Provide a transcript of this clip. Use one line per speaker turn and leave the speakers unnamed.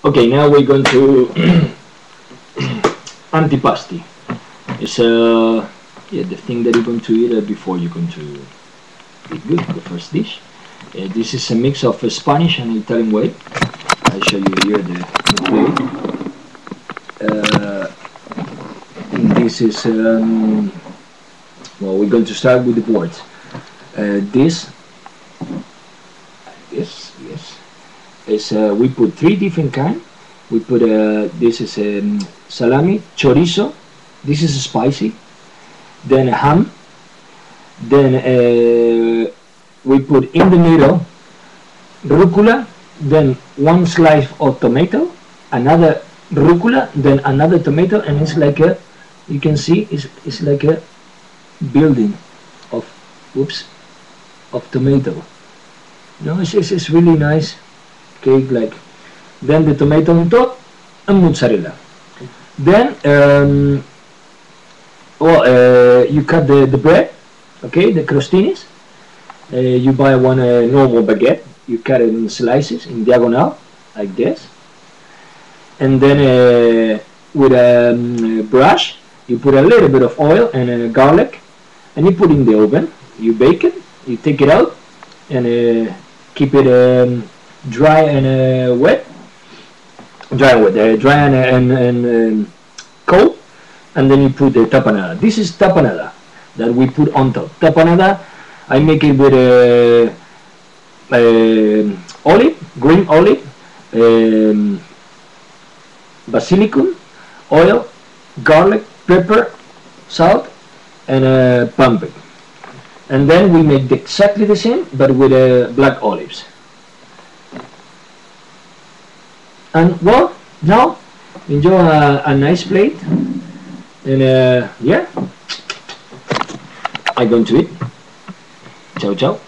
Okay, now we're going to antipasti. It's the thing that you're going to eat before you're going to eat good, the first dish. This is a mix of Spanish and Italian way. I'll show you here the plate. This is well, we're going to start with the boards. This yes, is we put three different kind. We put this is salami, chorizo. This is spicy. Then ham. Then we put in the middle rucola. Then one slice of tomato, another rucola, then another tomato, and it's like a, you can see it's like a building of tomato. No, it's really nice cake, like. Then the tomato on top and mozzarella. Then you cut the bread, okay, the crostinis. You buy one normal baguette, you cut it in slices in diagonal like this, and then with a brush you put a little bit of oil and garlic, and you put in the oven. You bake it, you take it out, and keep it dry and wet. Dry and cold, and then you put the tapenada. This is tapenada that we put on top. Tapenada, I make it with green olive, basilicum, oil, garlic, pepper, salt, and pumpkin. And then we make exactly the same, but with black olives. And well, now enjoy a nice plate, and yeah, I'm going to eat. Ciao, ciao.